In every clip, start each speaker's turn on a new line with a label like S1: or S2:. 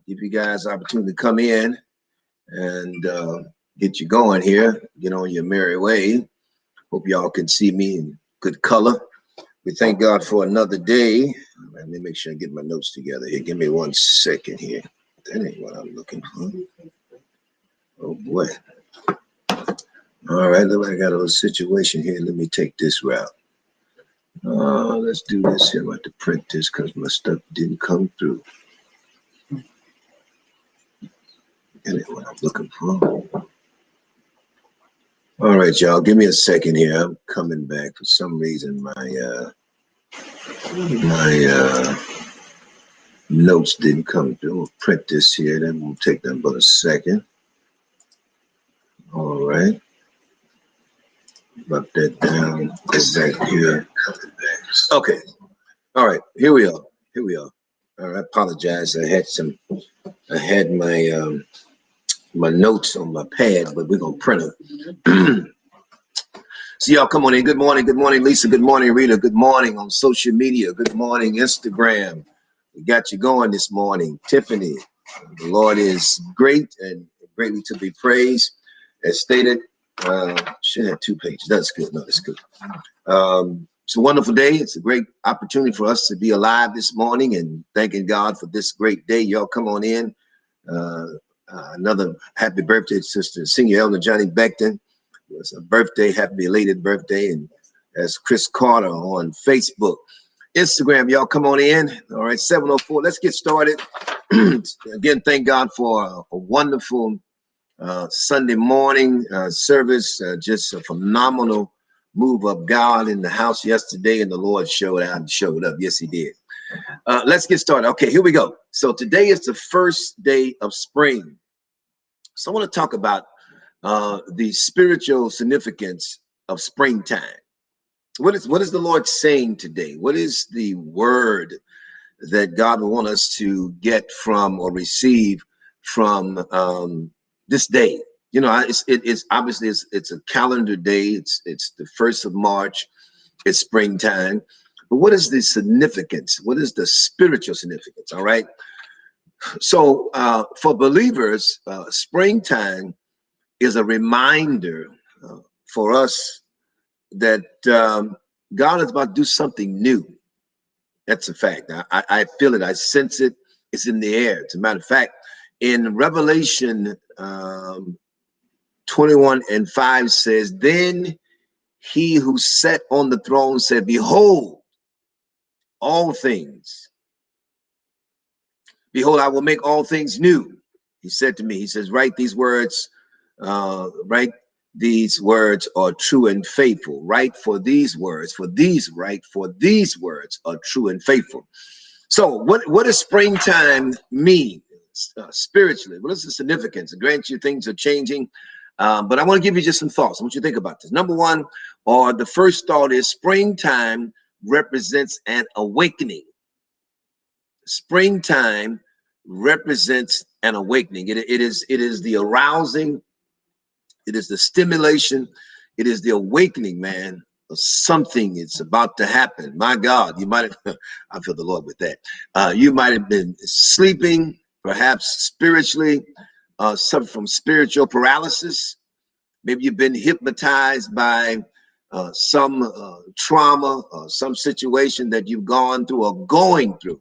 S1: give you guys opportunity to come in and get you going here, get on your merry way. Hope y'all can see me in good color. We thank God for another day. Let me make sure I get my notes together here. Give me 1 second here. That ain't what I'm looking for. Oh boy. All right, look like I got a little situation here. Let me take this route. Let's do this here. I'm about to print this because my stuff didn't come through. That ain't what I'm looking for. All right, y'all, give me a second here. I'm coming back. For some reason, my notes didn't come through. We'll print this here. That won't take them but a second. All right. Drop that down. Back here. Okay. All right. Here we are. Here we are. All right. I apologize. I had my my notes on my pad, but we're gonna print them. So y'all come on in. Good morning. Good morning, Lisa. Good morning, Rita. Good morning on social media. Good morning, Instagram. We got you going this morning. Tiffany. The Lord is great and greatly to be praised. As stated, should have 2 pages. That's good. No, that's good. It's a wonderful day. It's a great opportunity for us to be alive this morning and thanking God for this great day. Y'all come on in. Another happy birthday to Sister Senior Elder Johnny Beckton. It was a birthday, happy belated birthday. And that's Chris Carter on Facebook. Instagram, y'all come on in. All right, 704. Let's get started. Again, thank God for a wonderful Sunday morning service. Just a phenomenal move of God in the house yesterday, and the Lord showed out and showed up. Yes, he did. Let's get started. Okay, here we go. So today is the first day of spring. So I want to talk about the spiritual significance of springtime. What is the Lord saying today? What is the word that God will want us to get from or receive from this day? You know, it's obviously it's a calendar day. It's the 1st of March. It's springtime. But what is the significance? What is the spiritual significance? All right. So for believers, springtime is a reminder for us that God is about to do something new. That's a fact. I feel it. I sense it. It's in the air. As a matter of fact, in Revelation 21:5 says, then he who sat on the throne said, behold, all things. Behold, I will make all things new. He said to me, he says, write these words, write these words are true and faithful. Write for these words, write for these words are true and faithful. So what does springtime mean spiritually? What is the significance? Grant you things are changing, but I want to give you just some thoughts. I want you to think about this. Number one, or the first thought is springtime represents an awakening. Springtime represents an awakening. It is the arousing. It is the stimulation. It is the awakening, man, of something is about to happen. My God, you might have, I feel the Lord with that. You might have been sleeping, perhaps spiritually, suffer from spiritual paralysis. Maybe you've been hypnotized by some trauma, some situation that you've gone through or going through.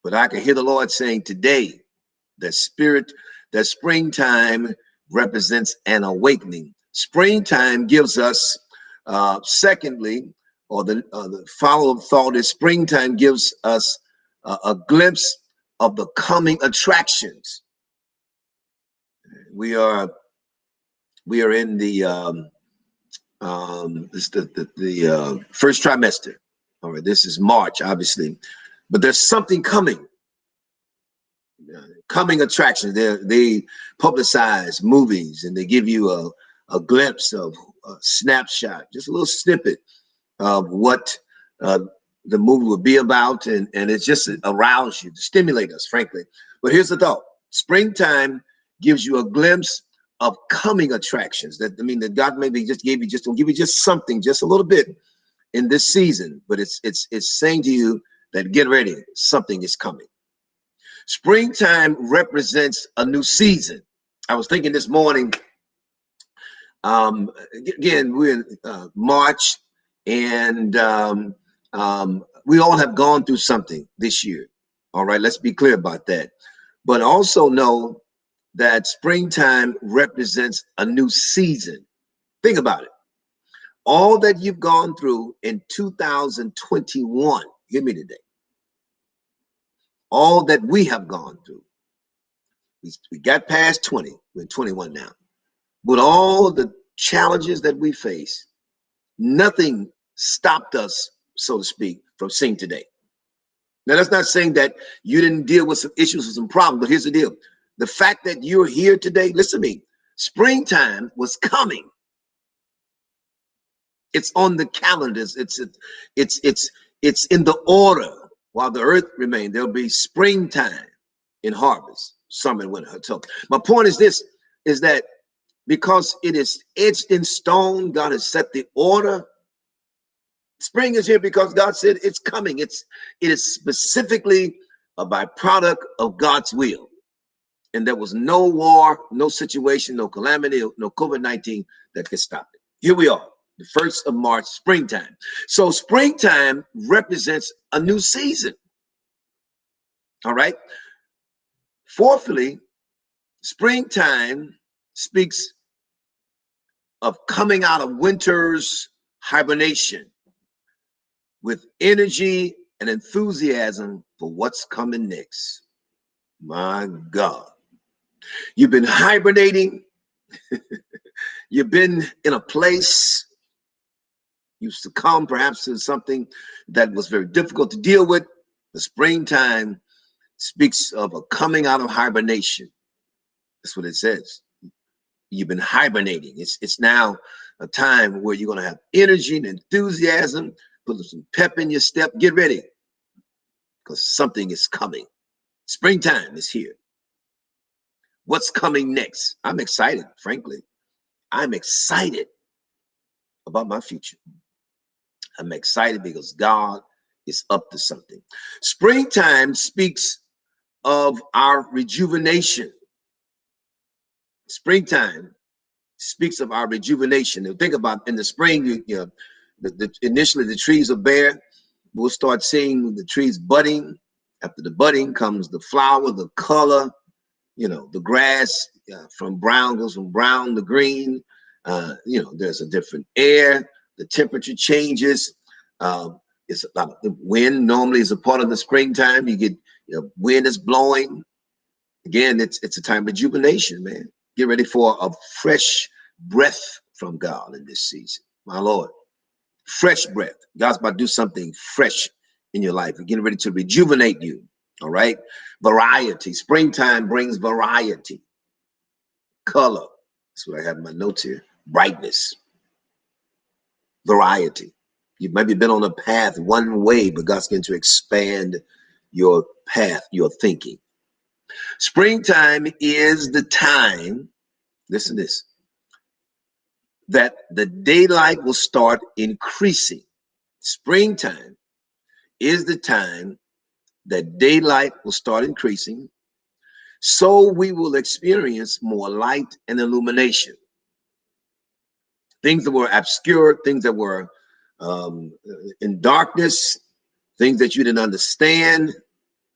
S1: But I can hear the Lord saying today that springtime represents an awakening. Springtime gives us, secondly, or the follow-up thought is springtime gives us a glimpse of the coming attractions. We are in the first trimester. All right, this is March, obviously, but there's something coming. Coming attractions. They publicize movies and they give you a glimpse of a snapshot, just a little snippet of what the movie would be about, and it's just arouse you, to stimulate us, frankly. But here's the thought: springtime gives you a glimpse of coming attractions. That that God maybe just gave you, just don't give you just something, just a little bit in this season, but it's saying to you that get ready, something is coming. Springtime represents a new season. I was thinking this morning, again, we're in March, and we all have gone through something this year. All right, let's be clear about that. But also know that springtime represents a new season. Think about it. All that you've gone through in 2021, hear me today. All that we have gone through. We got past 20, we're in 21 now. With all the challenges that we face, nothing stopped us, so to speak, from seeing today. Now, that's not saying that you didn't deal with some issues or some problems, but here's the deal. The fact that you're here today, listen to me, springtime was coming. It's on the calendars. It's in the order. While the earth remains, there'll be springtime in harvest, summer and winter. So my point is this, is that because it is etched in stone, God has set the order. Spring is here because God said it's coming. It is specifically a byproduct of God's will. And there was no war, no situation, no calamity, no COVID-19 that could stop it. Here we are, the 1st of March, springtime. So springtime represents a new season. All right. Fourthly, springtime speaks of coming out of winter's hibernation with energy and enthusiasm for what's coming next. My God. You've been hibernating. You've been in a place. You succumbed perhaps to something that was very difficult to deal with. The springtime speaks of a coming out of hibernation. That's what it says. You've been hibernating. It's now a time where you're going to have energy and enthusiasm, put some pep in your step. Get ready, because something is coming. Springtime is here. What's coming next? I'm excited, frankly. I'm excited about my future. I'm excited because God is up to something. Springtime speaks of our rejuvenation. Springtime speaks of our rejuvenation. And think about in the spring, initially the trees are bare. We'll start seeing the trees budding. After the budding comes the flower, the color, the grass from brown goes from brown to green. There's a different air. The temperature changes. It's a lot of the wind normally is a part of the springtime. You get wind is blowing. Again, it's a time of rejuvenation, man. Get ready for a fresh breath from God in this season, my Lord. Fresh breath. God's about to do something fresh in your life. We're getting ready to rejuvenate you. All right. Variety. Springtime brings variety. Color. That's what I have in my notes here. Brightness. Variety. You maybe been on a path one way, but God's going to expand your path, your thinking. Springtime is the time, listen to this, that the daylight will start increasing. Springtime is the time that daylight will start increasing, so we will experience more light and illumination. Things that were obscure, things that were in darkness, things that you didn't understand,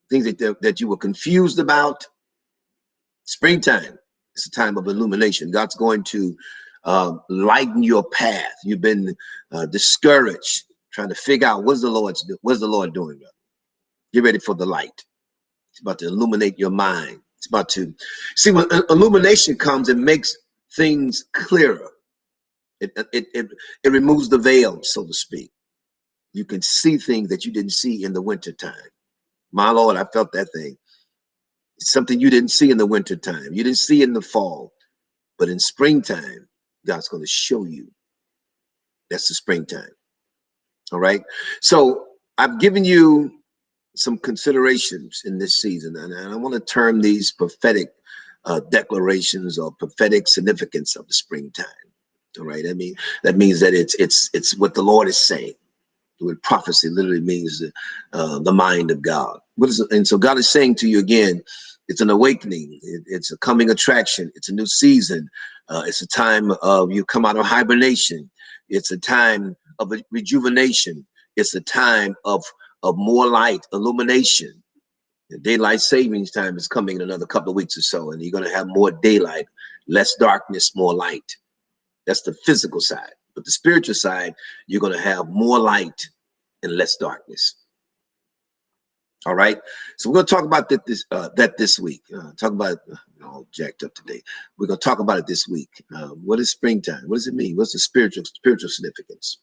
S1: things that you were confused about. Springtime is a time of illumination. God's going to lighten your path. You've been discouraged, trying to figure out what's the Lord doing. Get ready for the light. It's about to illuminate your mind. It's about to see when illumination comes, it makes things clearer. It removes the veil, so to speak. You can see things that you didn't see in the wintertime. My Lord, I felt that thing. It's something you didn't see in the wintertime. You didn't see in the fall. But in springtime, God's going to show you. That's the springtime. All right. So I've given you some considerations in this season, and I want to term these prophetic declarations or prophetic significance of the springtime. All right. I mean, that means that it's what the Lord is saying. The word prophecy literally means the mind of God. And so God is saying to you again, it's an awakening. It's a coming attraction. It's a new season. It's a time of you come out of hibernation. It's a time of rejuvenation. It's a time of more light, illumination. The daylight savings time is coming in another couple of weeks or so, and you're going to have more daylight, less darkness, more light. That's the physical side. But the spiritual side, you're going to have more light and less darkness. All right. So we're going to talk about that this week. Talk about all jacked up today. We're going to talk about it this week. What is springtime? What does it mean? What's the spiritual significance?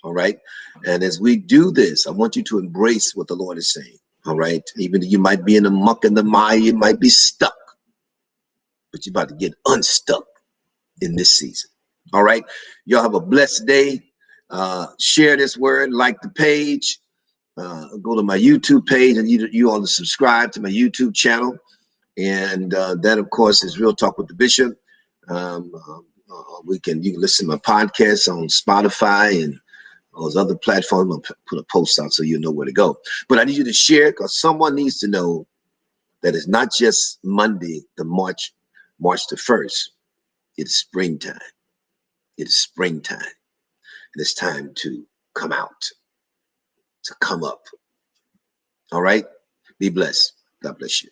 S1: All right. And as we do this, I want you to embrace what the Lord is saying. All right. Even though you might be in the muck and the mire, you might be stuck, but you're about to get unstuck in this season. All right. Y'all have a blessed day. Share this word, like the page. Go to my YouTube page, and you all to subscribe to my YouTube channel. And that, of course, is Real Talk with the Bishop. You can listen to my podcast on Spotify and those other platforms. I'll put a post out so you know where to go. But I need you to share, because someone needs to know that it's not just Monday, the March the 1st. It's springtime. It's springtime. And it's time to come out, to come up. All right? Be blessed. God bless you.